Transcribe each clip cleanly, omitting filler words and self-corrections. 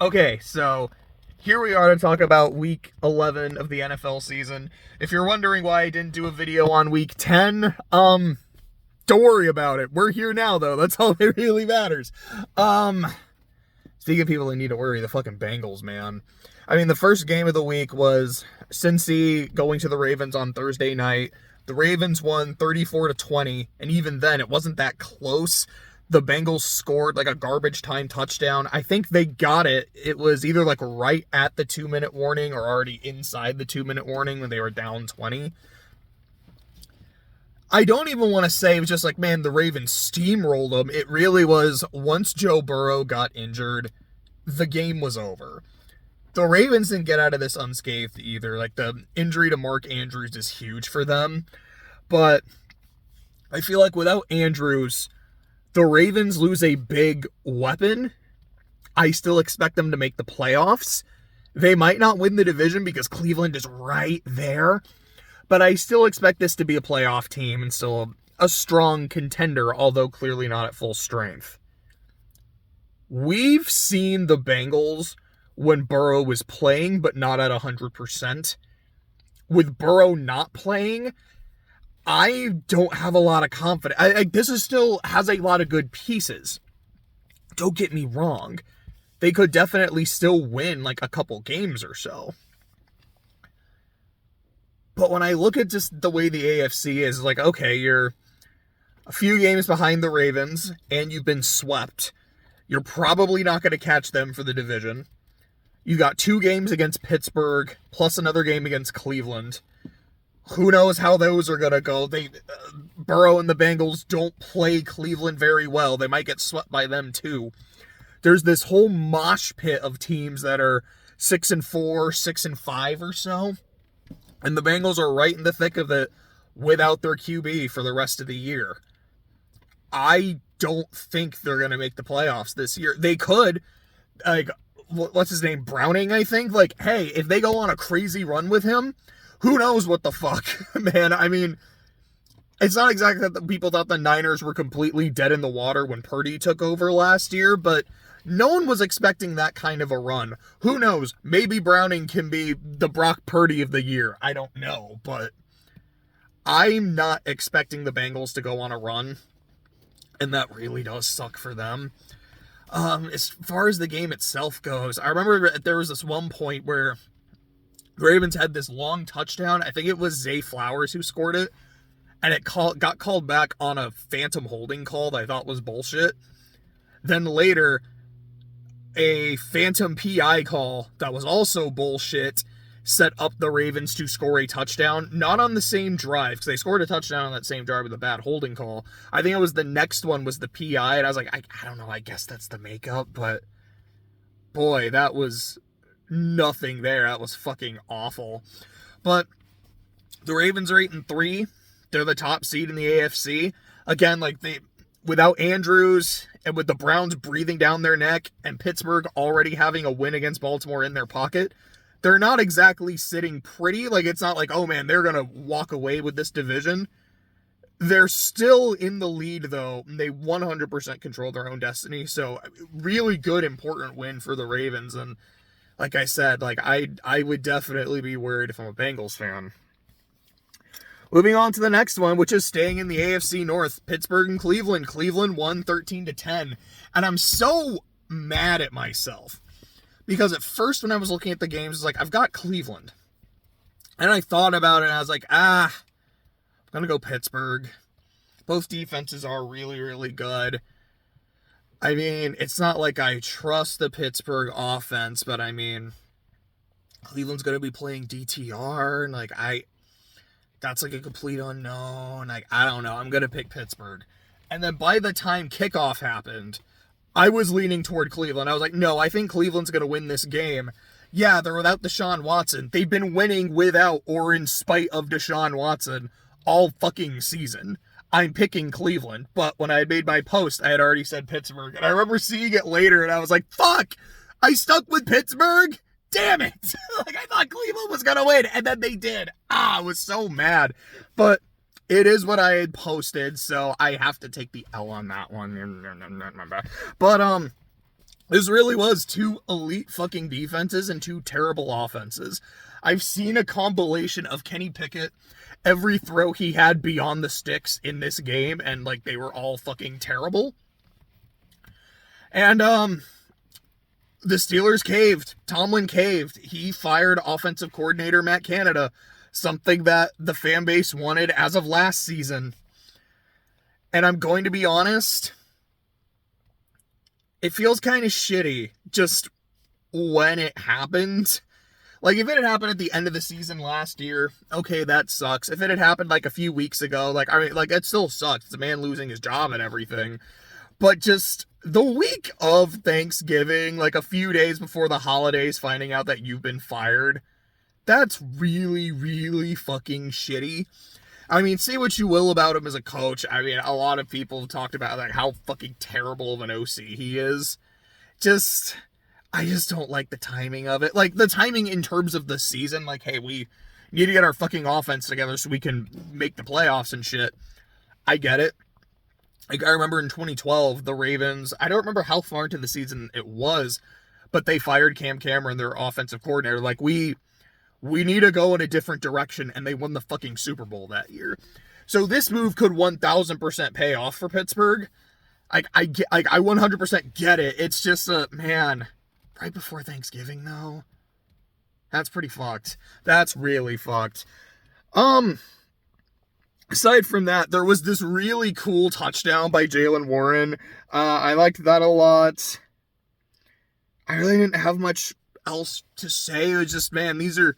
Okay, so here we are to talk about week 11 of the NFL season. If you're wondering why I didn't do a video on week 10, don't worry about it. We're here now, though. That's all that really matters. Speaking of people who need to worry, the fucking Bengals, man. I mean, the first game of the week was Cincy going to the Ravens on Thursday night. The Ravens won 34-20, and even then, it wasn't that close. The Bengals scored like a garbage time touchdown. I think they got it. It was either like right at the 2-minute warning or already inside the 2-minute warning when they were down 20. I don't even want to say it was just like, man, the Ravens steamrolled them. It really was, once Joe Burrow got injured, the game was over. The Ravens didn't get out of this unscathed either. Like, the injury to Mark Andrews is huge for them. But I feel like without Andrews, the Ravens lose a big weapon. I still expect them to make the playoffs. They might not win the division because Cleveland is right there. But I still expect this to be a playoff team and still a strong contender, although clearly not at full strength. We've seen the Bengals when Burrow was playing, but not at 100%. With Burrow not playing, I don't have a lot of confidence. This is still has a lot of good pieces. Don't get me wrong. They could definitely still win like a couple games or so. But when I look at just the way the AFC is, like, okay, you're a few games behind the Ravens, and you've been swept. You're probably not going to catch them for the division. You got 2 games against Pittsburgh, plus another game against Cleveland. Who knows how those are going to go? Burrow and the Bengals don't play Cleveland very well. They might get swept by them, too. There's this whole mosh pit of teams that are 6-4, 6-5 or so. And the Bengals are right in the thick of it without their QB for the rest of the year. I don't think they're going to make the playoffs this year. They could. Like, what's his name? Browning, I think. Like, hey, if they go on a crazy run with him, who knows what the fuck, man? I mean, it's not exactly that the people thought the Niners were completely dead in the water when Purdy took over last year, but no one was expecting that kind of a run. Who knows? Maybe Browning can be the Brock Purdy of the year. I don't know, but I'm not expecting the Bengals to go on a run, and that really does suck for them. As far as the game itself goes, I remember there was this one point where the Ravens had this long touchdown. I think it was Zay Flowers who scored it, and it got called back on a phantom holding call that I thought was bullshit. Then later, a phantom PI call that was also bullshit set up the Ravens to score a touchdown. Not on the same drive, because they scored a touchdown on that same drive with a bad holding call. I think it was the next one was the PI, and I was like, I don't know, I guess that's the makeup, but boy, that was nothing there. That was fucking awful. But the Ravens are 8-3. They're the top seed in the AFC. Again, like, without Andrews and with the Browns breathing down their neck and Pittsburgh already having a win against Baltimore in their pocket, they're not exactly sitting pretty. Like, it's not like, oh man, they're going to walk away with this division. They're still in the lead, though. They 100% control their own destiny. So, really good, important win for the Ravens. And like I said, like, I would definitely be worried if I'm a Bengals fan. Moving on to the next one, which is staying in the AFC North, Pittsburgh and Cleveland. Cleveland won 13-10. And I'm so mad at myself. Because at first when I was looking at the games, I was like, I've got Cleveland. And I thought about it, and I was like, I'm going to go Pittsburgh. Both defenses are really, really good. I mean, it's not like I trust the Pittsburgh offense, but I mean, Cleveland's going to be playing DTR, and like, that's like a complete unknown. Like, I don't know. I'm going to pick Pittsburgh. And then by the time kickoff happened, I was leaning toward Cleveland. I was like, no, I think Cleveland's going to win this game. Yeah, they're without Deshaun Watson. They've been winning without or in spite of Deshaun Watson all fucking season. I'm picking Cleveland. But when I had made my post, I had already said Pittsburgh. And I remember seeing it later, and I was like, fuck! I stuck with Pittsburgh? Damn it! Like, I thought Cleveland was going to win, and then they did. I was so mad. But it is what I had posted, so I have to take the L on that one. But, This really was two elite fucking defenses and two terrible offenses. I've seen a compilation of Kenny Pickett, every throw he had beyond the sticks in this game, and like they were all fucking terrible. And the Steelers caved. Tomlin caved. He fired offensive coordinator Matt Canada, something that the fan base wanted as of last season. And I'm going to be honest, it feels kind of shitty just when it happened. Like, if it had happened at the end of the season last year, okay, that sucks. If it had happened, like, a few weeks ago, like, I mean, like, it still sucks. It's a man losing his job and everything. But just the week of Thanksgiving, like, a few days before the holidays, finding out that you've been fired, that's really, really fucking shitty. I mean, say what you will about him as a coach. I mean, a lot of people have talked about, like, how fucking terrible of an OC he is. I just don't like the timing of it. Like, the timing in terms of the season, like, hey, we need to get our fucking offense together so we can make the playoffs and shit. I get it. Like, I remember in 2012, the Ravens, I don't remember how far into the season it was, but they fired Cam Cameron, their offensive coordinator. Like, we need to go in a different direction, and they won the fucking Super Bowl that year. So this move could 1,000% pay off for Pittsburgh. I 100% get it. It's just man, right before Thanksgiving, though. That's pretty fucked. That's really fucked. Aside from that, there was this really cool touchdown by Jaylen Warren. I liked that a lot. I really didn't have much else to say. It was just, man, these are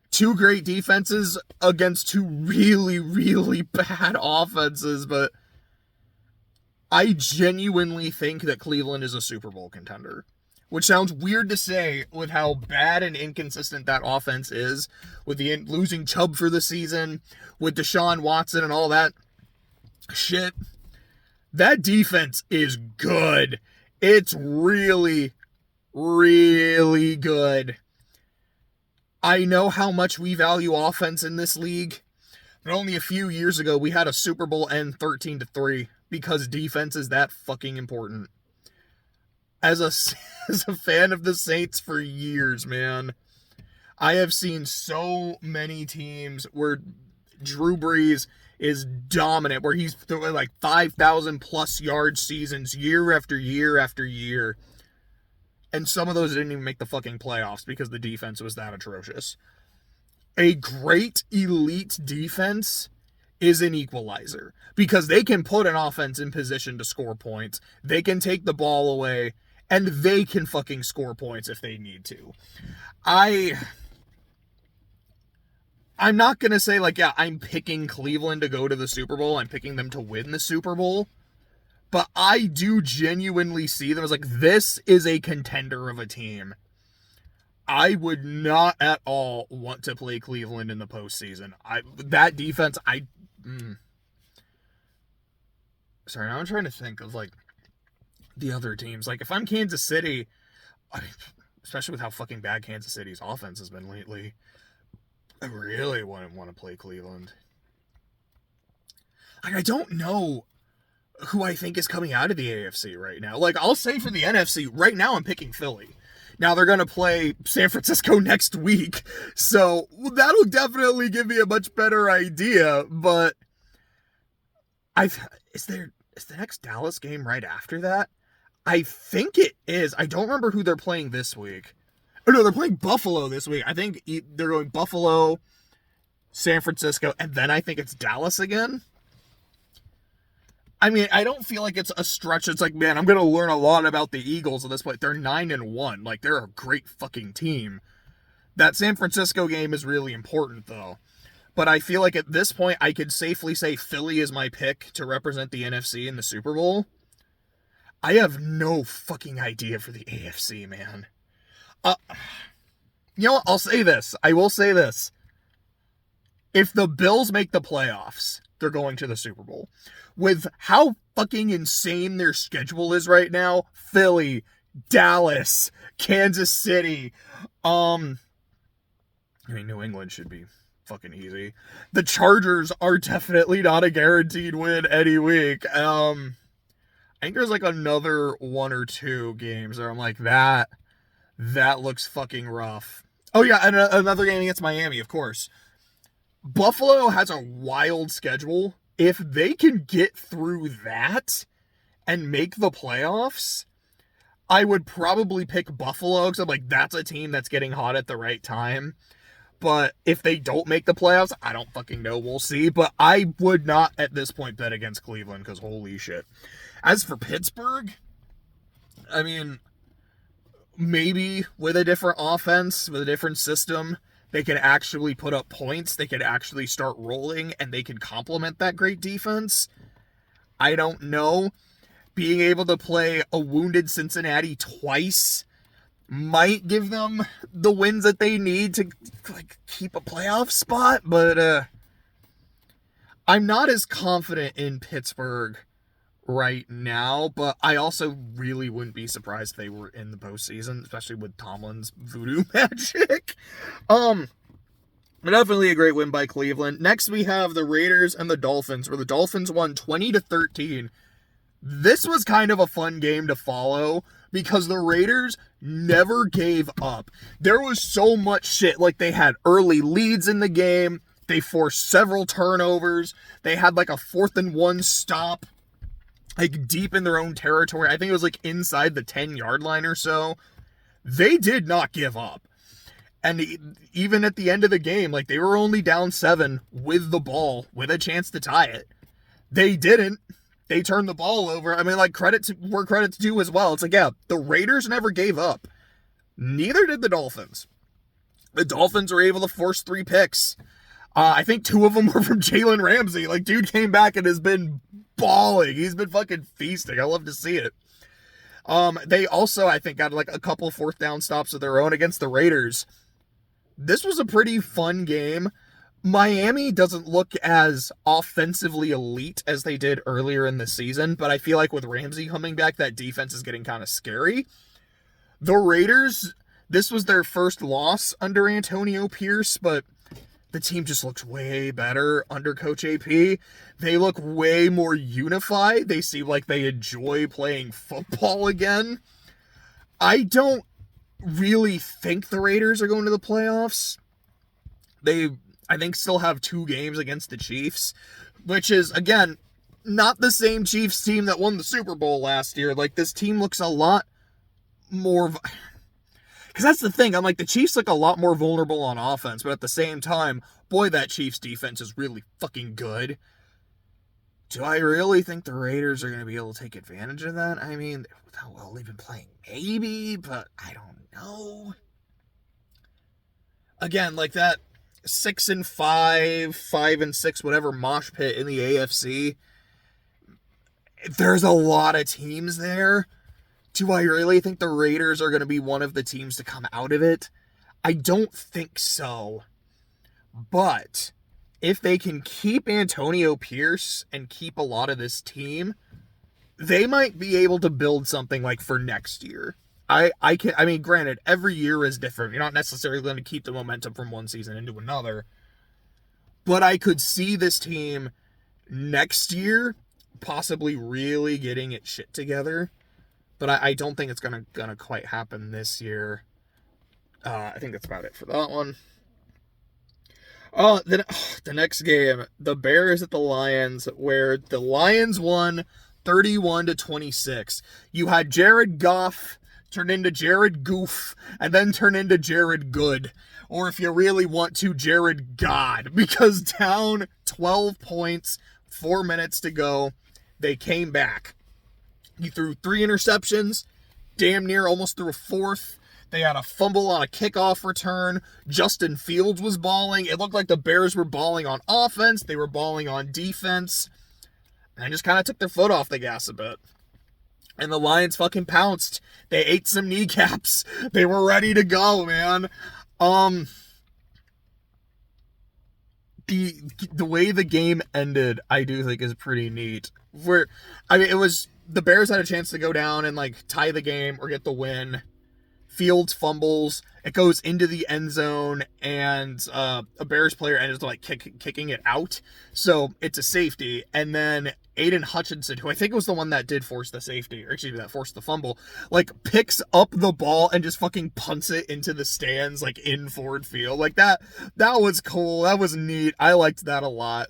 two great defenses against two really, really bad offenses, but I genuinely think that Cleveland is a Super Bowl contender. Which sounds weird to say with how bad and inconsistent that offense is, with the losing Chubb for the season, with Deshaun Watson and all that shit. That defense is good. It's really, really good. I know how much we value offense in this league, but only a few years ago we had a Super Bowl end 13-3 because defense is that fucking important. As a fan of the Saints for years, man, I have seen so many teams where Drew Brees is dominant, where he's throwing like 5,000 plus yard seasons year after year after year. And some of those didn't even make the fucking playoffs because the defense was that atrocious. A great elite defense is an equalizer because they can put an offense in position to score points. They can take the ball away. And they can fucking score points if they need to. I'm not going to say, like, yeah, I'm picking Cleveland to go to the Super Bowl. I'm picking them to win the Super Bowl. But I do genuinely see them as, like, this is a contender of a team. I would not at all want to play Cleveland in the postseason. That defense, Sorry, now I'm trying to think of, like, the other teams. Like, if I'm Kansas City, especially with how fucking bad Kansas City's offense has been lately, I really wouldn't want to play Cleveland. Like, I don't know who I think is coming out of the AFC right now. Like, I'll say for the NFC, right now I'm picking Philly. Now they're going to play San Francisco next week, so that'll definitely give me a much better idea, but is the next Dallas game right after that? I think it is. I don't remember who they're playing this week. Oh, no, they're playing Buffalo this week. I think they're going Buffalo, San Francisco, and then I think it's Dallas again. I mean, I don't feel like it's a stretch. It's like, man, I'm going to learn a lot about the Eagles at this point. They're 9-1. Like, they're a great fucking team. That San Francisco game is really important, though. But I feel like at this point, I could safely say Philly is my pick to represent the NFC in the Super Bowl. I have no fucking idea for the AFC, man. You know what? I'll say this. I will say this. If the Bills make the playoffs, they're going to the Super Bowl. With how fucking insane their schedule is right now, Philly, Dallas, Kansas City, New England should be fucking easy. The Chargers are definitely not a guaranteed win any week. I think there's like another one or two games where I'm like, that looks fucking rough. Oh yeah, and another game against Miami, of course. Buffalo has a wild schedule. If they can get through that and make the playoffs, I would probably pick Buffalo, because I'm like, that's a team that's getting hot at the right time. But if they don't make the playoffs, I don't fucking know. We'll see. But I would not at this point bet against Cleveland, because holy shit. As for Pittsburgh, I mean, maybe with a different offense, with a different system, they can actually put up points. They could actually start rolling, and they can complement that great defense. I don't know. Being able to play a wounded Cincinnati twice might give them the wins that they need to like keep a playoff spot, but I'm not as confident in Pittsburgh right now, but I also really wouldn't be surprised if they were in the postseason, especially with Tomlin's voodoo magic. Definitely a great win by Cleveland. Next we have the Raiders and the Dolphins, where the Dolphins won 20-13. This was kind of a fun game to follow because the Raiders never gave up. There was so much shit. Like, they had early leads in the game. They forced several turnovers. They had like a 4th and 1 stop, like deep in their own territory. I think it was like inside the 10-yard line or so. They did not give up. And even at the end of the game, like, they were only down 7 with the ball, with a chance to tie it. They didn't. They turned the ball over. I mean, like, credit's due as well. It's like, yeah, the Raiders never gave up. Neither did the Dolphins. The Dolphins were able to force 3 picks. I think 2 of them were from Jalen Ramsey. Like, dude came back and has been balling. He's been fucking feasting. I love to see it. They also, I think, got like a couple 4th down stops of their own against the Raiders. This was a pretty fun game. Miami doesn't look as offensively elite as they did earlier in the season, but I feel like with Ramsey coming back, that defense is getting kind of scary. The Raiders, this was their first loss under Antonio Pierce, but the team just looks way better under Coach AP. They look way more unified. They seem like they enjoy playing football again. I don't really think the Raiders are going to the playoffs. I think still have 2 games against the Chiefs, which is, again, not the same Chiefs team that won the Super Bowl last year. Like, this team looks a lot more, because that's the thing. I'm like, the Chiefs look a lot more vulnerable on offense, but at the same time, boy, that Chiefs defense is really fucking good. Do I really think the Raiders are going to be able to take advantage of that? I mean, how well they've been playing, maybe, but I don't know. Again, like that 6-5, 5-6, whatever mosh pit in the AFC. There's a lot of teams there. Do I really think the Raiders are going to be one of the teams to come out of it? I don't think so. But if they can keep Antonio Pierce and keep a lot of this team, they might be able to build something like for next year. I mean, granted, every year is different. You're not necessarily going to keep the momentum from one season into another. But I could see this team next year possibly really getting its shit together. But I don't think it's gonna quite happen this year. I think that's about it for that one. The next game, the Bears at the Lions, where the Lions won 31-26. You had Jared Goff turn into Jared Goof, and then turn into Jared Good. Or if you really want to, Jared God. Because down 12 points, 4 minutes to go, they came back. He threw 3 interceptions, damn near almost threw a 4th. They had a fumble on a kickoff return. Justin Fields was balling. It looked like the Bears were balling on offense. They were balling on defense. And just kind of took their foot off the gas a bit. And the Lions fucking pounced. They ate some kneecaps. They were ready to go, man. The way the game ended, I do think is pretty neat. It was the Bears had a chance to go down and like tie the game or get the win. Fields fumbles, it goes into the end zone, and a Bears player ends up like kicking it out. So it's a safety. And then Aiden Hutchinson, who I think was the one that did force the safety, or excuse me, that forced the fumble, like picks up the ball and just fucking punts it into the stands, like in Ford Field. Like that was cool. That was neat. I liked that a lot.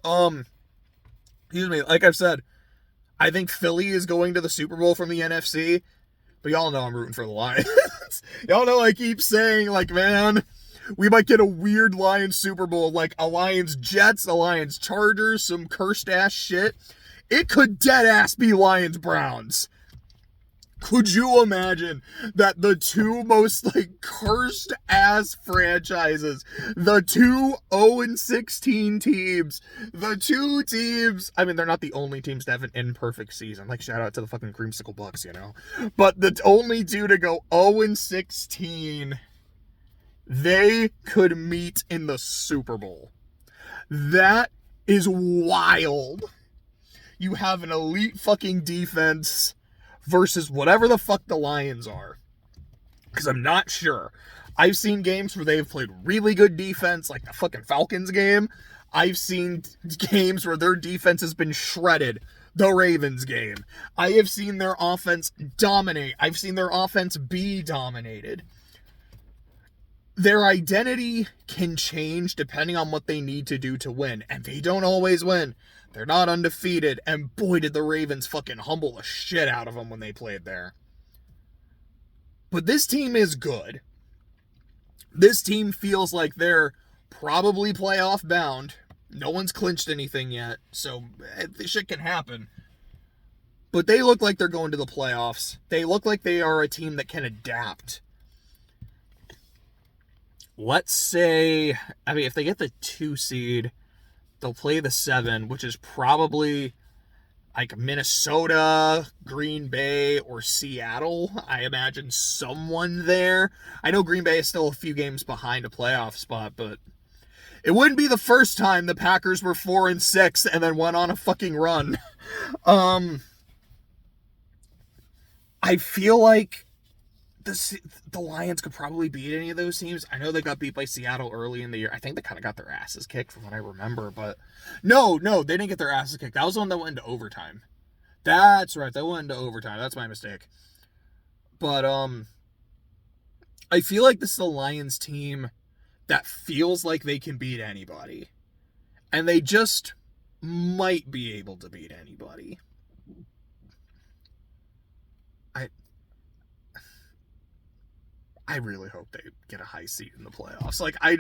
Excuse me, like I've said, I think Philly is going to the Super Bowl from the NFC, but y'all know I'm rooting for the Lions. Y'all know I keep saying, like, man, we might get a weird Lions Super Bowl, like a Lions Jets, a Lions Chargers, some cursed ass shit. It could dead ass be Lions Browns. Could you imagine that the two most, like, cursed ass franchises, the two 0-16 teams, the two teams, I mean, they're not the only teams to have an imperfect season, like, shout out to the fucking Creamsicle Bucks, you know, but the only two to go 0-16, they could meet in the Super Bowl. That is wild. You have an elite fucking defense versus whatever the fuck the Lions are. Because I'm not sure. I've seen games where they've played really good defense, like the fucking Falcons game. I've seen games where their defense has been shredded. The Ravens game. I have seen their offense dominate. I've seen their offense be dominated. Their identity can change depending on what they need to do to win. And they don't always win. They're not undefeated, and boy, did the Ravens fucking humble the shit out of them when they played there. But this team is good. This team feels like they're probably playoff bound. No one's clinched anything yet, so this shit can happen. But they look like they're going to the playoffs. They look like they are a team that can adapt. Let's say, I mean, if they get the 2 seed, they'll play the 7, which is probably like Minnesota, Green Bay, or Seattle. I imagine someone there. I know Green Bay is still a few games behind a playoff spot, but it wouldn't be the first time the Packers were 4-6 and then went on a fucking run. I feel like the Lions could probably beat any of those teams. I know they got beat by Seattle early in the year. I think they kind of got their asses kicked from what I remember, but no, they didn't get their asses kicked. That was the one that went into overtime. That's right, that went into overtime. That's my mistake. But I feel like this is the Lions team that feels like they can beat anybody. And they just might be able to beat anybody. I really hope they get a high seed in the playoffs. Like, I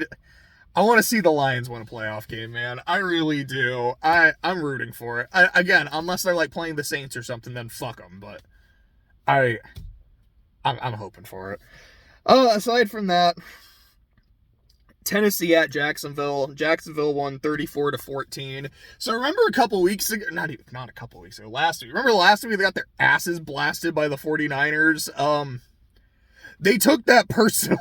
want to see the Lions win a playoff game, man. I really do. I'm rooting for it. Again, unless they're like playing the Saints or something, then fuck them. But I'm hoping for it. Aside from that, Tennessee at Jacksonville. Jacksonville won 34-14. So remember a couple weeks ago, not a couple weeks ago, last week. Remember last week they got their asses blasted by the 49ers? They took that personally.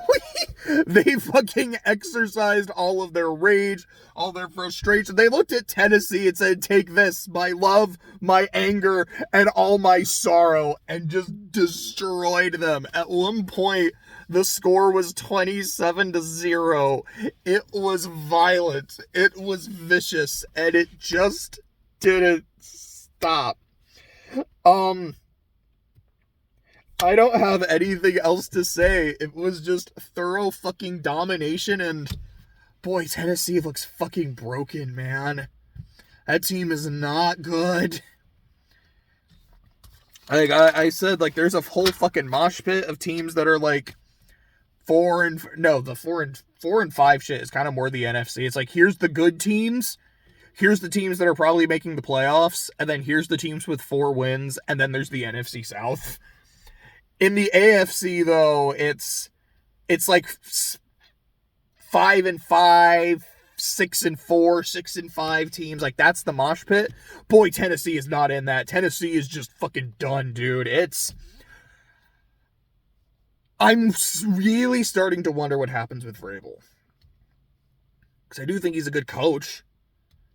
They fucking exercised all of their rage, all their frustration. They looked at Tennessee and said, take this, my love, my anger, and all my sorrow, and just destroyed them. At one point, the score was 27-0. It was violent. It was vicious, and it just didn't stop. I don't have anything else to say. It was just thorough fucking domination, and boy, Tennessee looks fucking broken, man. That team is not good. Like I said, like there's a whole fucking mosh pit of teams that are like 4 and 5 shit is kind of more the NFC. It's like here's the good teams. Here's the teams that are probably making the playoffs, and then here's the teams with 4 wins, and then there's the NFC South. In the AFC, though, it's like 5-5, 6-4, 6-5 teams. Like, that's the mosh pit. Boy, Tennessee is not in that. Tennessee is just fucking done, dude. I'm really starting to wonder what happens with Vrabel. Because I do think he's a good coach.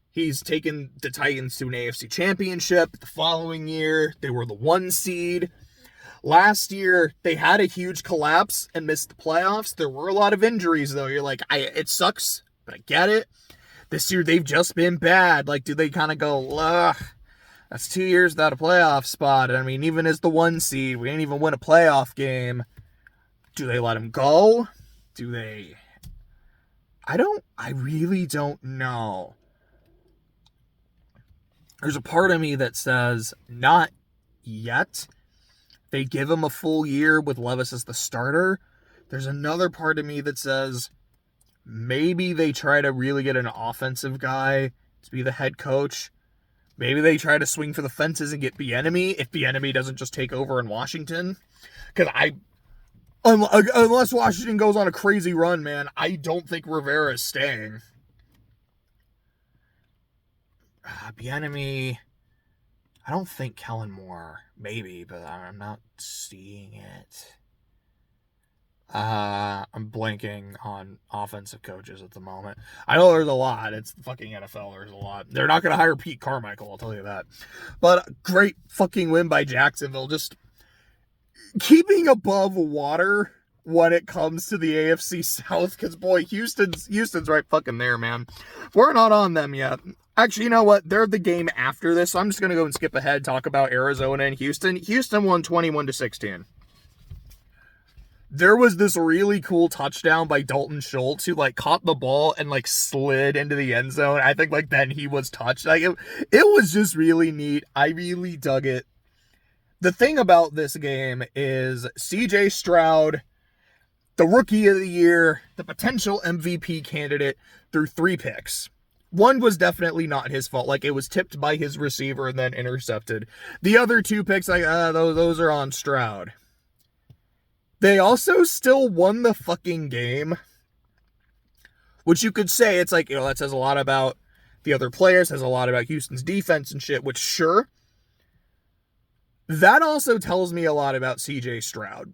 He's taken the Titans to an AFC championship the following year. They were the 1 seed. Last year, they had a huge collapse and missed the playoffs. There were a lot of injuries, though. You're like, it sucks, but I get it. This year, they've just been bad. Like, do they kind of go, ugh, that's 2 years without a playoff spot. I mean, even as the 1 seed, we didn't even win a playoff game. Do they let him go? Do they? I really don't know. There's a part of me that says, not yet. They give him a full year with Levis as the starter. There's another part of me that says maybe they try to really get an offensive guy to be the head coach. Maybe they try to swing for the fences and get Bieniemy if Bieniemy doesn't just take over in Washington. Because unless Washington goes on a crazy run, man, I don't think Rivera is staying. Bieniemy, I don't think Kellen Moore, maybe, but I'm not seeing it. I'm blanking on offensive coaches at the moment. I know there's a lot. It's the fucking NFL. There's a lot. They're not going to hire Pete Carmichael, I'll tell you that. But great fucking win by Jacksonville. Just keeping above water when it comes to the AFC South, because boy, Houston's right fucking there, man. We're not on them yet. Actually, you know what? They're the game after this, so I'm just going to go and skip ahead, talk about Arizona and Houston. Houston won 21-16. There was this really cool touchdown by Dalton Schultz who, like, caught the ball and, like, slid into the end zone. I think, like, then he was touched. Like, it was just really neat. I really dug it. The thing about this game is CJ Stroud, the rookie of the year, the potential MVP candidate, threw 3 picks. One was definitely not his fault. Like, it was tipped by his receiver and then intercepted. The other 2 picks, like, those are on Stroud. They also still won the fucking game. Which you could say, it's like, you know, that says a lot about the other players, says a lot about Houston's defense and shit, which sure. That also tells me a lot about CJ Stroud.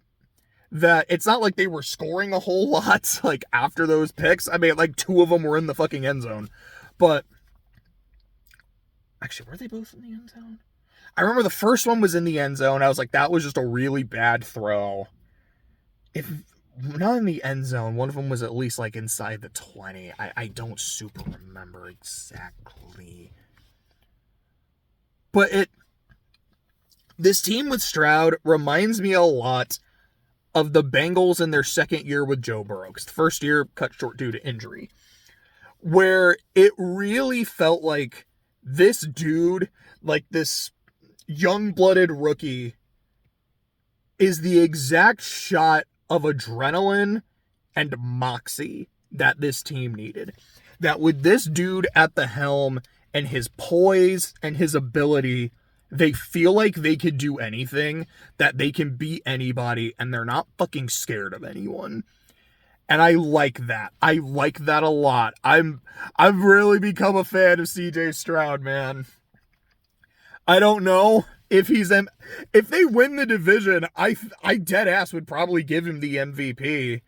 That it's not like they were scoring a whole lot, like, after those picks. I mean, like, 2 of them were in the fucking end zone. But, actually, were they both in the end zone? I remember the first one was in the end zone. I was like, that was just a really bad throw. If not in the end zone, one of them was at least, like, inside the 20. I don't super remember exactly. But this team with Stroud reminds me a lot of the Bengals in their second year with Joe Burrow. Because the first year cut short due to injury. Where it really felt like this dude, like this young-blooded rookie, is the exact shot of adrenaline and moxie that this team needed. That with this dude at the helm and his poise and his ability, they feel like they could do anything, that they can beat anybody, and they're not fucking scared of anyone. And I like that. I like that a lot. I've really become a fan of CJ Stroud, man. I don't know if they win the division, I dead ass would probably give him the MVP.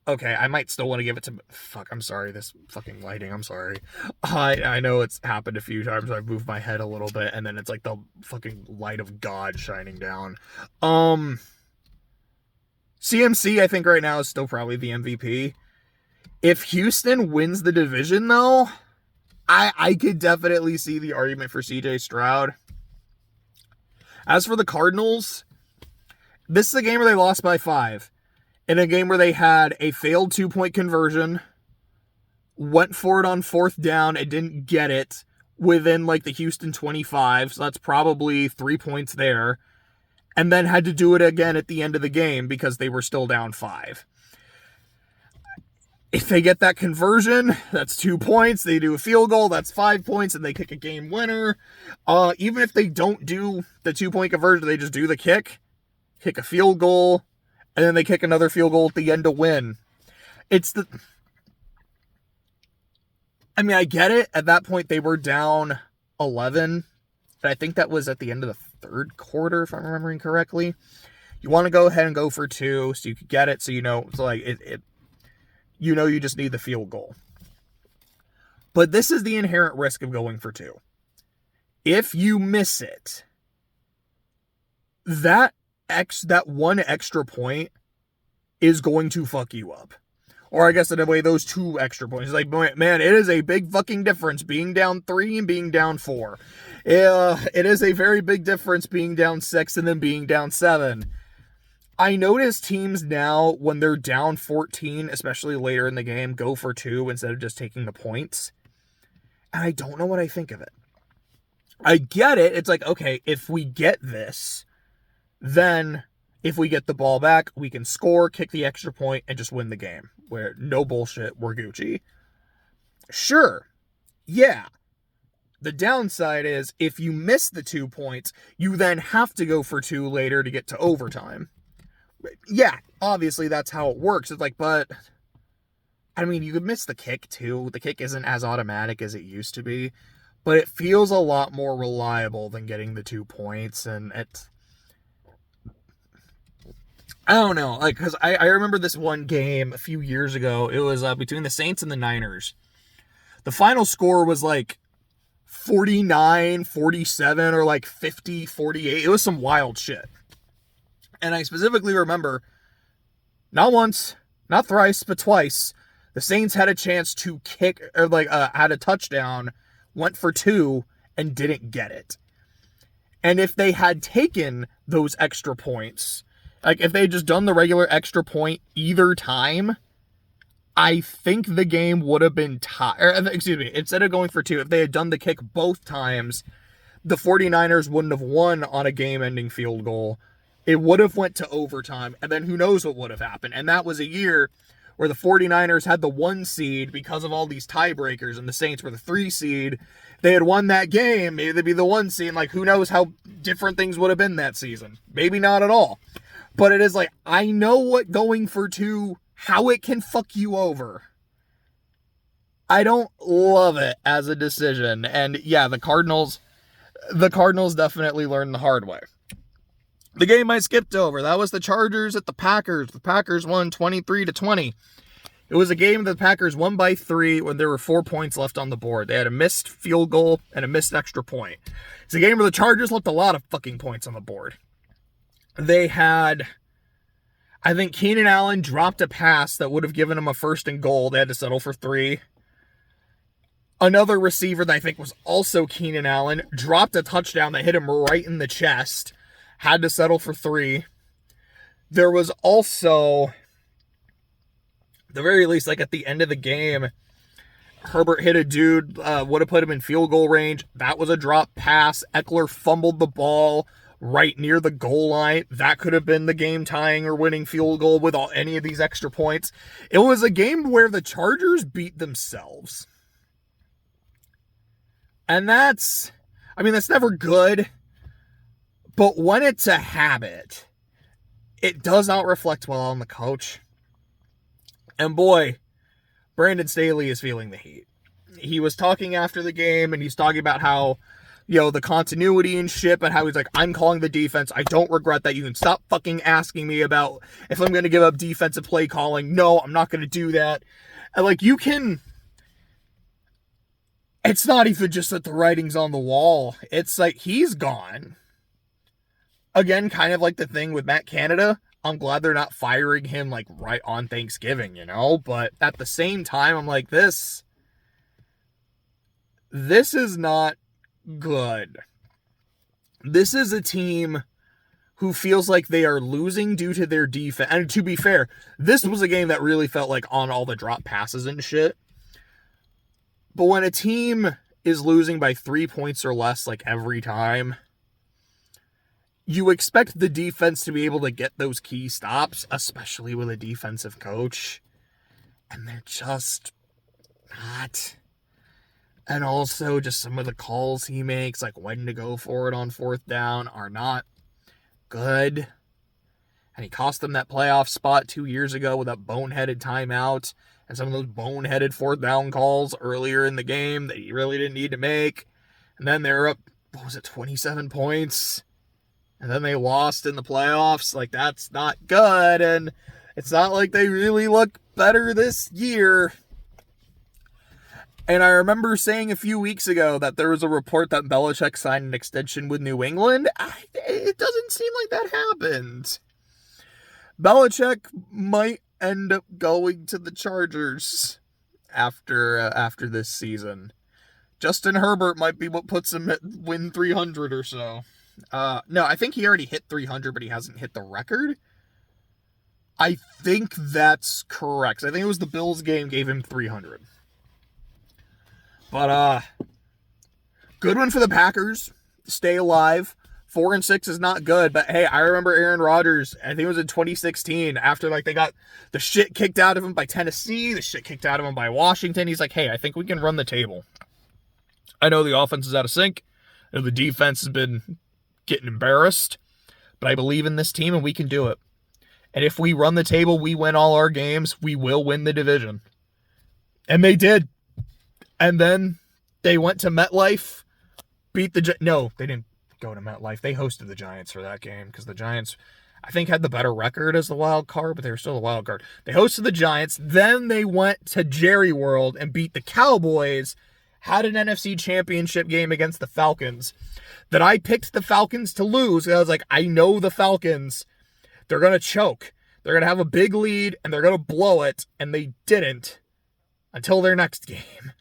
Okay, I might still want to give it to... Fuck, I'm sorry. This fucking lighting, I'm sorry. I know it's happened a few times. I've moved my head a little bit, and then it's like the fucking light of God shining down. CMC, I think right now, is still probably the MVP. If Houston wins the division, though, I could definitely see the argument for CJ Stroud. As for the Cardinals, this is a game where they lost by 5. In a game where they had a failed 2-point conversion, went for it on 4th down and didn't get it within, like, the Houston 25, so that's probably 3 points there. And then had to do it again at the end of the game because they were still down 5. If they get that conversion, that's 2 points. They do a field goal, that's 5 points, and they kick a game winner. Even if they don't do the 2-point conversion, they just do the kick a field goal, and then they kick another field goal at the end to win. I mean, I get it. At that point, they were down 11, but I think that was at the end of the 3rd quarter, if I'm remembering correctly. You want to go ahead and go for 2 so you could get it, so you know, so like you just need the field goal. But this is the inherent risk of going for 2. If you miss it, that that one extra point is going to fuck you up. Or I guess in a way, those 2 extra points. Like, man, it is a big fucking difference being down 3 and being down 4. It is a very big difference being down 6 and then being down 7. I notice teams now, when they're down 14, especially later in the game, go for 2 instead of just taking the points. And I don't know what I think of it. I get it. It's like, okay, if we get this, then if we get the ball back, we can score, kick the extra point, and just win the game. Where no bullshit, we're Gucci. Sure. Yeah. The downside is if you miss the 2 points, you then have to go for 2 later to get to overtime. Yeah, obviously that's how it works. It's like, but I mean, you could miss the kick too. The kick isn't as automatic as it used to be, but it feels a lot more reliable than getting the 2 points. And I don't know, like, because I remember this one game a few years ago. It was between the Saints and the Niners. The final score was like 49-47 or like 50-48. It was some wild shit. And I specifically remember, not once, not thrice, but twice, the Saints had a chance to kick, or like had a touchdown, went for 2, and didn't get it. And if they had taken those extra points, like if they had just done the regular extra point either time, I think the game would have been tied. Excuse me, instead of going for 2, if they had done the kick both times, the 49ers wouldn't have won on a game-ending field goal. It would have went to overtime, and then who knows what would have happened. And that was a year where the 49ers had the 1 seed because of all these tiebreakers, and the Saints were the 3 seed. They had won that game, maybe they'd be the 1 seed. Like, who knows how different things would have been that season. Maybe not at all. But it is like, I know what going for 2, how it can fuck you over. I don't love it as a decision. And yeah, the Cardinals definitely learned the hard way. The game I skipped over, that was the Chargers at the Packers. The Packers won 23-20. It was a game that the Packers won by 3 when there were 4 points left on the board. They had a missed field goal and a missed extra point. It's a game where the Chargers left a lot of fucking points on the board. They had, I think Keenan Allen dropped a pass that would have given them a 1st and goal. They had to settle for 3. Another receiver that I think was also Keenan Allen dropped a touchdown that hit him right in the chest. Had to settle for 3. There was also, at the very least, like at the end of the game, Herbert hit a dude, would have put him in field goal range. That was a drop pass. Eckler fumbled the ball right near the goal line. That could have been the game tying or winning field goal with any of these extra points. It was a game where the Chargers beat themselves. And that's never good. But when it's a habit, it does not reflect well on the coach. And boy, Brandon Staley is feeling the heat. He was talking after the game, and he's talking about how, the continuity and shit, and how he's like, I'm calling the defense. I don't regret that. You can stop fucking asking me about if I'm going to give up defensive play calling. No, I'm not going to do that. And like, you can... It's not even just that the writing's on the wall. It's like, he's gone. Again, kind of like the thing with Matt Canada. I'm glad they're not firing him like right on Thanksgiving, But at the same time, I'm like, this is not good. This is a team who feels like they are losing due to their defense. And to be fair, this was a game that really felt like on all the drop passes and shit. But when a team is losing by 3 points or less like every time, you expect the defense to be able to get those key stops, especially with a defensive coach. And they're just not. And also just some of the calls he makes, like when to go for it on 4th down, are not good. And he cost them that playoff spot 2 years ago with that boneheaded timeout and some of those boneheaded 4th down calls earlier in the game that he really didn't need to make. And then they're up, 27 points? And then they lost in the playoffs. Like, that's not good. And it's not like they really look better this year. And I remember saying a few weeks ago that there was a report that Belichick signed an extension with New England. It doesn't seem like that happened. Belichick might end up going to the Chargers after this season. Justin Herbert might be what puts him at win 300 or so. No, I think he already hit 300, but he hasn't hit the record. I think that's correct. I think it was the Bills game gave him 300. But, good one for the Packers. Stay alive. 4-6 is not good, but hey, I remember Aaron Rodgers, I think it was in 2016, after like they got the shit kicked out of him by Tennessee, the shit kicked out of him by Washington. He's like, hey, I think we can run the table. I know the offense is out of sync. I know the defense has been getting embarrassed, but I believe in this team and we can do it. And if we run the table, we win all our games, we will win the division. And they did. And then they went to MetLife, beat the no, they didn't go to MetLife. They hosted the Giants for that game because the Giants, I think, had the better record as the wild card, but they were still the wild card. They hosted the Giants. Then they went to Jerry World and beat the Cowboys, had an NFC championship game against the Falcons that I picked the Falcons to lose. I was like, I know the Falcons. They're going to choke. They're going to have a big lead and they're going to blow it. And they didn't until their next game.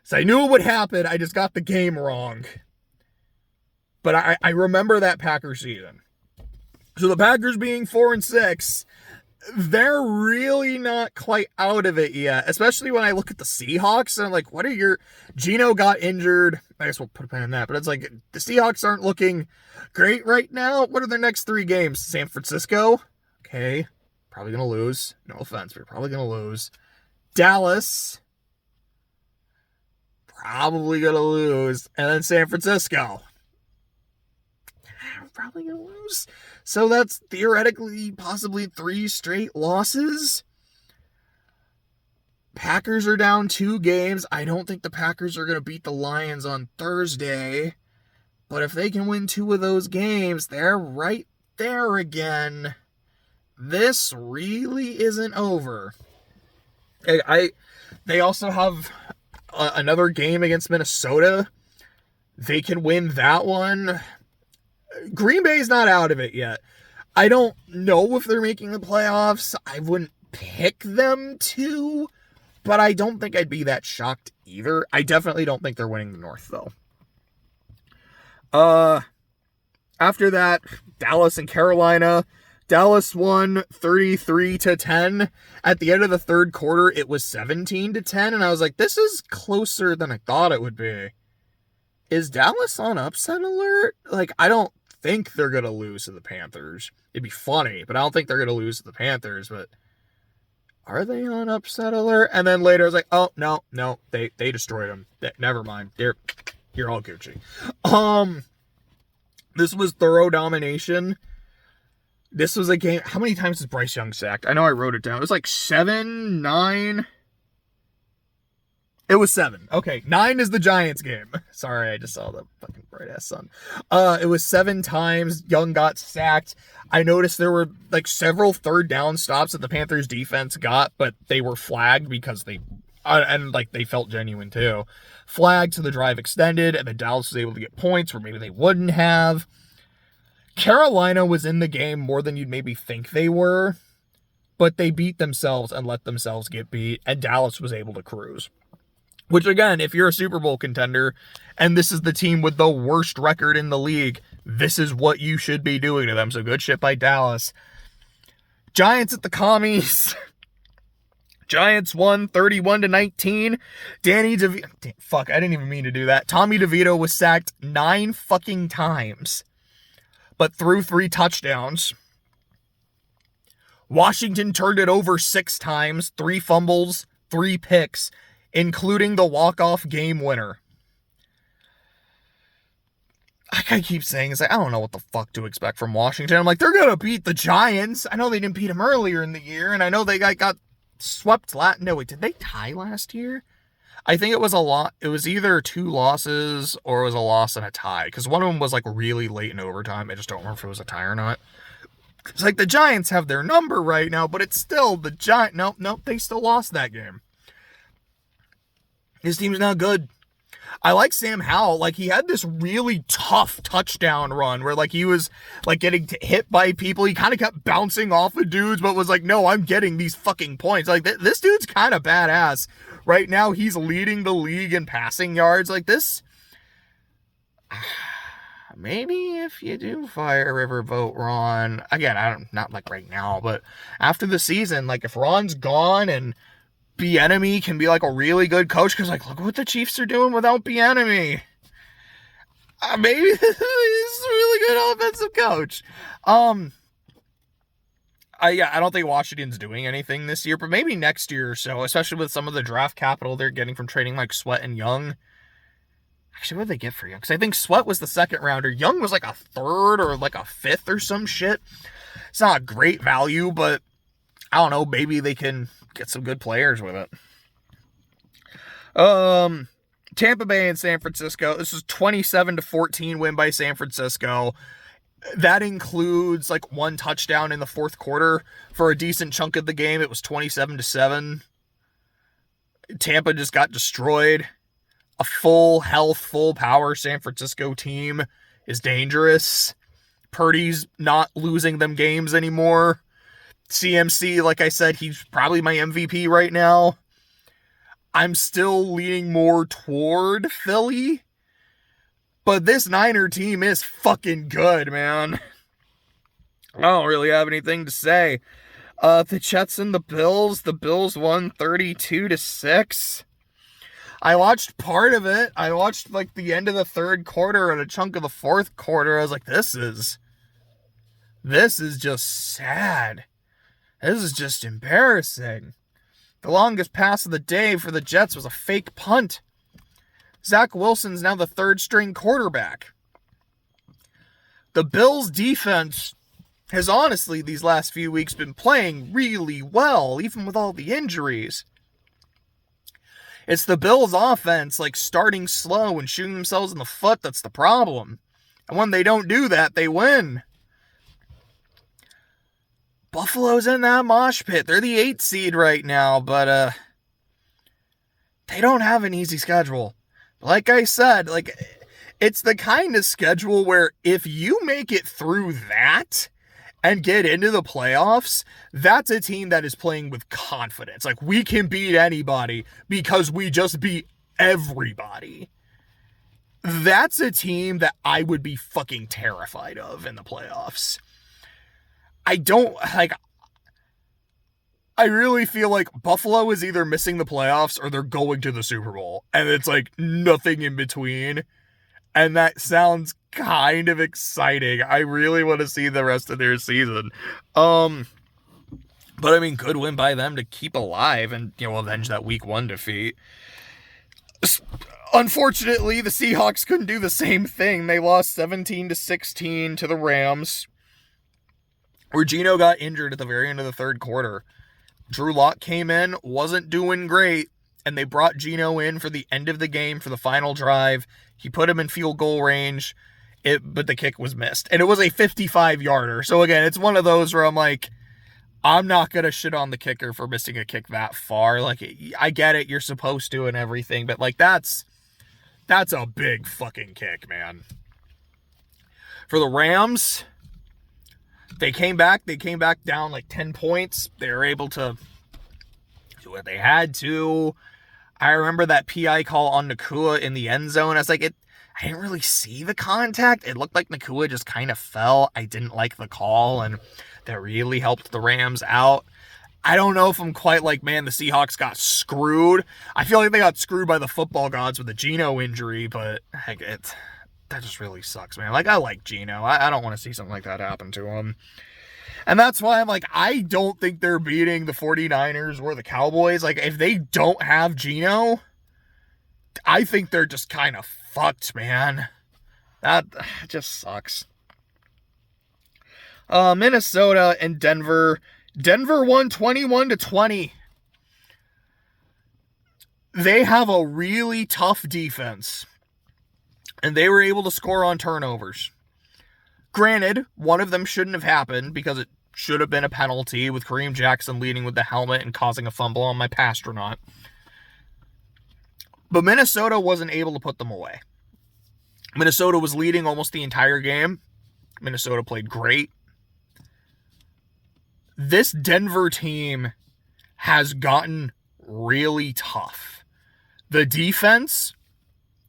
So I knew it would happen. I just got the game wrong. But I remember that Packers season. So the Packers being 4-6, they're really not quite out of it yet. Especially when I look at the Seahawks and I'm like, what are your... Geno got injured. I guess we'll put a pin in that. But it's like, the Seahawks aren't looking great right now. What are their next 3 games? San Francisco. Okay. Probably going to lose. No offense, but you're probably going to lose. Dallas. Probably going to lose. And then San Francisco. Probably going to lose. So that's theoretically possibly 3 straight losses. Packers are down 2 games. I don't think the Packers are going to beat the Lions on Thursday. But if they can win 2 of those games, they're right there again. This really isn't over. They also have another game against Minnesota. They can win that one. Green Bay's not out of it yet. I don't know if they're making the playoffs. I wouldn't pick them to, but I don't think I'd be that shocked either. I definitely don't think they're winning the North, though. After that, Dallas and Carolina. Dallas won 33-10. At the end of the third quarter, it was 17-10, and I was like, this is closer than I thought it would be. Is Dallas on upset alert? Like, I don't think they're going to lose to the Panthers. It'd be funny, but I don't think they're going to lose to the Panthers, but are they on upset alert? And then later I was like, oh, no, they destroyed them. Never mind. You're all Gucci. This was thorough domination. This was a game. How many times has Bryce Young sacked? I know I wrote it down. It was like 7, 9. It was 7. Okay, 9 is the Giants game. Sorry, I just saw the fucking bright-ass sun. It was 7 times Young got sacked. I noticed there were like several third down stops that the Panthers defense got, but they were flagged because they felt genuine too. Flagged so the drive extended, and then Dallas was able to get points where maybe they wouldn't have. Carolina was in the game more than you'd maybe think they were, but they beat themselves and let themselves get beat, and Dallas was able to cruise. Which, again, if you're a Super Bowl contender, and this is the team with the worst record in the league, this is what you should be doing to them. So good shit by Dallas. Giants at the Commies. Giants won 31-19. Danny DeVito... Fuck, I didn't even mean to do that. Tommy DeVito was sacked 9 fucking times, but threw 3 touchdowns. Washington turned it over 6 times, 3 fumbles, 3 picks, including the walk-off game winner. Like I keep saying, it's like, I don't know what the fuck to expect from Washington. I'm like, they're going to beat the Giants. I know they didn't beat them earlier in the year, and I know they got swept No, wait, did they tie last year? I think it was a lot. It was either 2 losses or it was a loss and a tie, because one of them was like really late in overtime. I just don't remember if it was a tie or not. It's like the Giants have their number right now, but it's still the Giants. Nope, they still lost that game. His team's not good. I like Sam Howell. Like, he had this really tough touchdown run where, like, he was, like, getting hit by people. He kind of kept bouncing off of dudes, but was like, no, I'm getting these fucking points. Like, this dude's kind of badass. Right now, he's leading the league in passing yards. Like, this... Maybe if you do fire Riverboat Ron... Again, not, like, right now, but after the season, like, if Ron's gone and... Bieniemy can be like a really good coach, because like, look what the Chiefs are doing without Bieniemy. Maybe he's a really good offensive coach. I don't think Washington's doing anything this year, but maybe next year or so, especially with some of the draft capital they're getting from trading like Sweat and Young. Actually, what did they get for Young? Because I think Sweat was the second rounder. Young was like a third or like a fifth or some shit. It's not a great value, but I don't know, maybe they can get some good players with it. Tampa Bay and San Francisco. This is 27-14 win by San Francisco. That includes like one touchdown in the fourth quarter. For a decent chunk of the game, it was 27-7. Tampa just got destroyed. A full health, full power San Francisco team is dangerous. Purdy's not losing them games anymore. CMC, like I said, he's probably my MVP right now. I'm still leaning more toward Philly. But this Niner team is fucking good, man. I don't really have anything to say. The Jets and the Bills won 32-6. I watched part of it. I watched like the end of the third quarter and a chunk of the fourth quarter. I was like, this is just sad. This is just embarrassing. The longest pass of the day for the Jets was a fake punt. Zach Wilson's now the third-string quarterback. The Bills' defense has honestly, these last few weeks, been playing really well, even with all the injuries. It's the Bills' offense, like, starting slow and shooting themselves in the foot that's the problem. And when they don't do that, they win. Buffalo's in that mosh pit. They're the 8th seed right now, but they don't have an easy schedule. Like I said, like, it's the kind of schedule where if you make it through that and get into the playoffs, that's a team that is playing with confidence. Like, we can beat anybody because we just beat everybody. That's a team that I would be fucking terrified of in the playoffs. I really feel like Buffalo is either missing the playoffs or they're going to the Super Bowl. And it's like nothing in between. And that sounds kind of exciting. I really want to see the rest of their season. But I mean, good win by them to keep alive and, avenge that week 1 defeat. Unfortunately, the Seahawks couldn't do the same thing. They lost 17-16 to the Rams, where Geno got injured at the very end of the third quarter. Drew Lock came in, wasn't doing great, and they brought Geno in for the end of the game for the final drive. He put him in field goal range, but the kick was missed. And it was a 55-yarder. So again, it's one of those where I'm like, I'm not going to shit on the kicker for missing a kick that far. Like, I get it, you're supposed to and everything, but like, that's a big fucking kick, man. For the Rams, They came back down like 10 points. They were able to do what they had to. I remember that PI call on Nakua in the end zone. I was like, I didn't really see the contact. It looked like Nakua just kind of fell. I didn't like the call, and that really helped the Rams out. I don't know if I'm quite like, man, the Seahawks got screwed. I feel like they got screwed by the football gods with the Geno injury, but that just really sucks, man. Like, I like Geno. I don't want to see something like that happen to him. And that's why I'm like, I don't think they're beating the 49ers or the Cowboys. Like, if they don't have Geno, I think they're just kind of fucked, man. That just sucks. Minnesota and Denver. Denver won 21-20. They have a really tough defense, and they were able to score on turnovers. Granted, one of them shouldn't have happened because it should have been a penalty with Kareem Jackson leading with the helmet and causing a fumble on my Pastronaut. But Minnesota wasn't able to put them away. Minnesota was leading almost the entire game. Minnesota played great. This Denver team has gotten really tough. The defense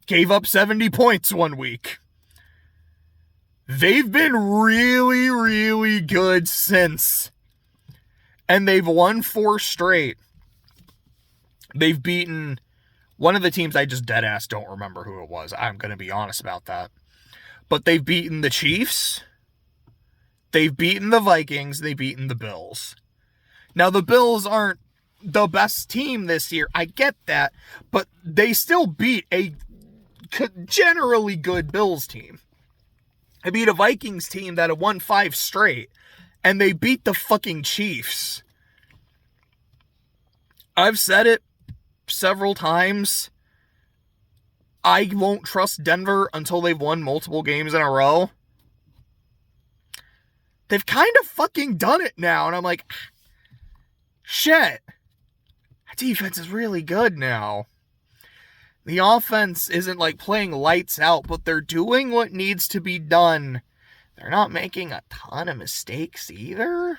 gave up 70 points one week. They've been really, really good since. And they've won 4 straight. They've beaten one of the teams I just deadass don't remember who it was. I'm going to be honest about that. But they've beaten the Chiefs. They've beaten the Vikings. They've beaten the Bills. Now, the Bills aren't the best team this year. I get that. But they still beat a generally good Bills team. They beat a Vikings team that had won 5 straight. And they beat the fucking Chiefs. I've said it several times. I won't trust Denver until they've won multiple games in a row. They've kind of fucking done it now. And I'm like, shit. That defense is really good now. The offense isn't like playing lights out, but they're doing what needs to be done. They're not making a ton of mistakes either.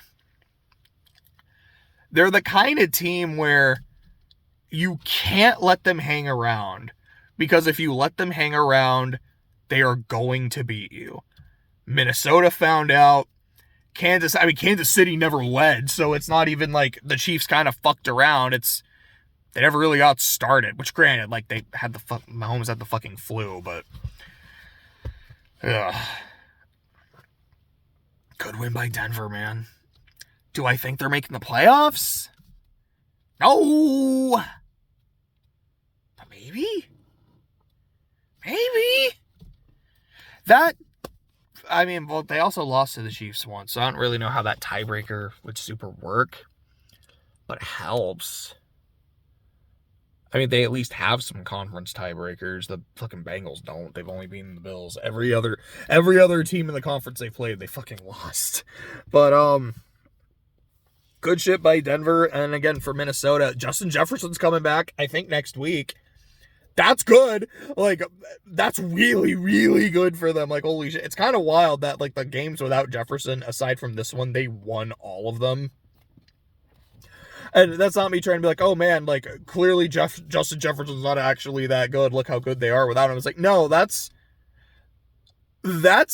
They're the kind of team where you can't let them hang around. Because if you let them hang around, they are going to beat you. Minnesota found out. Kansas City never led, so it's not even like the Chiefs kind of fucked around. They never really got started, which granted, like they had Mahomes had the fucking flu, but good win by Denver, man. Do I think they're making the playoffs? No. But maybe. Well, they also lost to the Chiefs once, so I don't really know how that tiebreaker would super work. But it helps. They at least have some conference tiebreakers. The fucking Bengals don't. They've only beaten the Bills. Every other team in the conference they played, they fucking lost. But, good shit by Denver. And again, for Minnesota, Justin Jefferson's coming back, I think, next week. That's good. Like, that's really, really good for them. Like, holy shit. It's kind of wild that, like, the games without Jefferson, aside from this one, they won all of them. And that's not me trying to be like, oh, man, like, clearly Justin Jefferson's not actually that good. Look how good they are without him. It's like, no, that's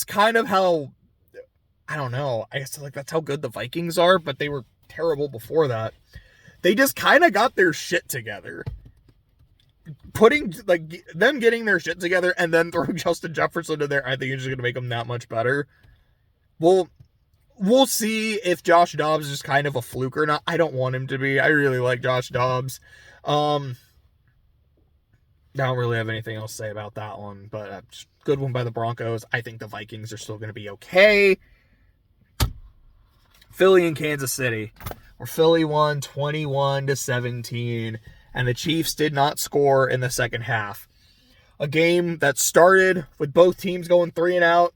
kind of how, I don't know. I guess, like, that's how good the Vikings are, but they were terrible before that. They just kind of got their shit together. Putting, like, them getting their shit together and then throwing Justin Jefferson in there, I think it's just going to make them that much better. We'll see if Josh Dobbs is kind of a fluke or not. I don't want him to be. I really like Josh Dobbs. I don't really have anything else to say about that one, but good one by the Broncos. I think the Vikings are still going to be okay. Philly and Kansas City, where Philly won 21-17. And the Chiefs did not score in the second half. A game that started with both teams going 3 and out.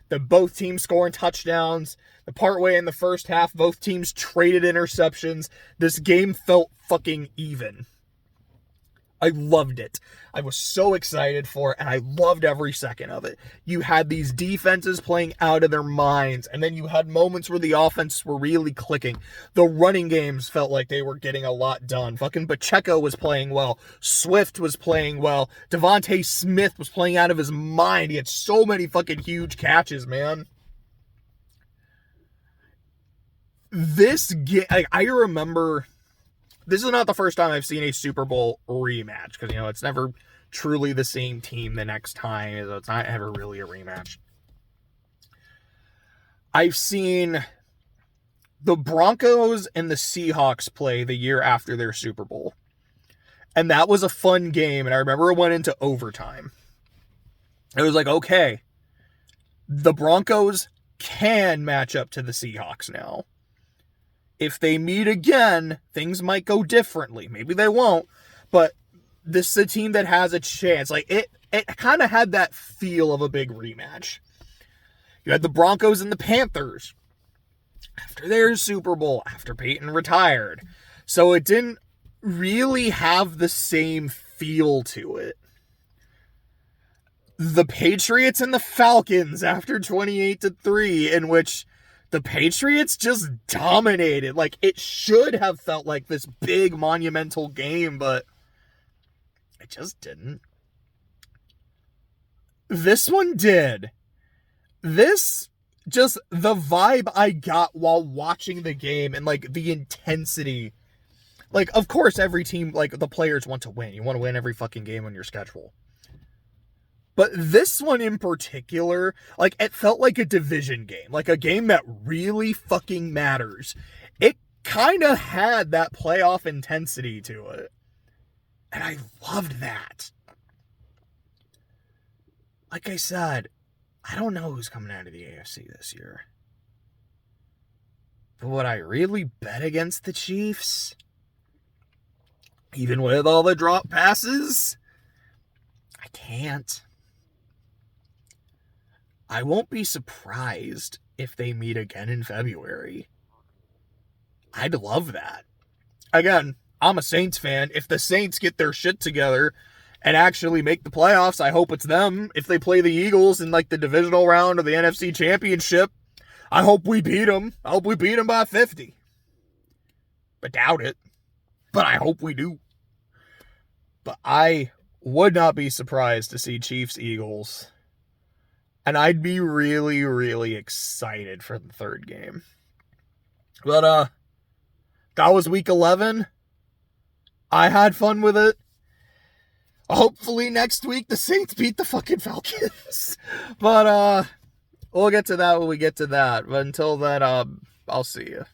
Both teams scoring touchdowns. The partway in the first half, both teams traded interceptions. This game felt fucking even. I loved it. I was so excited for it, and I loved every second of it. You had these defenses playing out of their minds, and then you had moments where the offenses were really clicking. The running games felt like they were getting a lot done. Fucking Pacheco was playing well. Swift was playing well. Devontae Smith was playing out of his mind. He had so many fucking huge catches, man. This game, I remember... This is not the first time I've seen a Super Bowl rematch, because, it's never truly the same team the next time. So it's not ever really a rematch. I've seen the Broncos and the Seahawks play the year after their Super Bowl. And that was a fun game, and I remember it went into overtime. It was like, okay, the Broncos can match up to the Seahawks now. If they meet again, things might go differently. Maybe they won't, but this is a team that has a chance. Like, it kind of had that feel of a big rematch. You had the Broncos and the Panthers after their Super Bowl, after Peyton retired. So it didn't really have the same feel to it. The Patriots and the Falcons after 28-3, in which the Patriots just dominated. Like, it should have felt like this big monumental game, but it just didn't. This one did. This, just the vibe I got while watching the game and, like, the intensity. Like, of course, every team, like, the players want to win. You want to win every fucking game on your schedule. But this one in particular, like, it felt like a division game. Like, a game that really fucking matters. It kind of had that playoff intensity to it. And I loved that. Like I said, I don't know who's coming out of the AFC this year. But would I really bet against the Chiefs? Even with all the drop passes? I can't. I won't be surprised if they meet again in February. I'd love that. Again, I'm a Saints fan. If the Saints get their shit together and actually make the playoffs, I hope it's them. If they play the Eagles in, like, the divisional round of the NFC Championship, I hope we beat them. I hope we beat them by 50. But doubt it. But I hope we do. But I would not be surprised to see Chiefs-Eagles. And I'd be really, really excited for the third game. But, that was week 11. I had fun with it. Hopefully next week the Saints beat the fucking Falcons. But, we'll get to that when we get to that. But until then, I'll see you.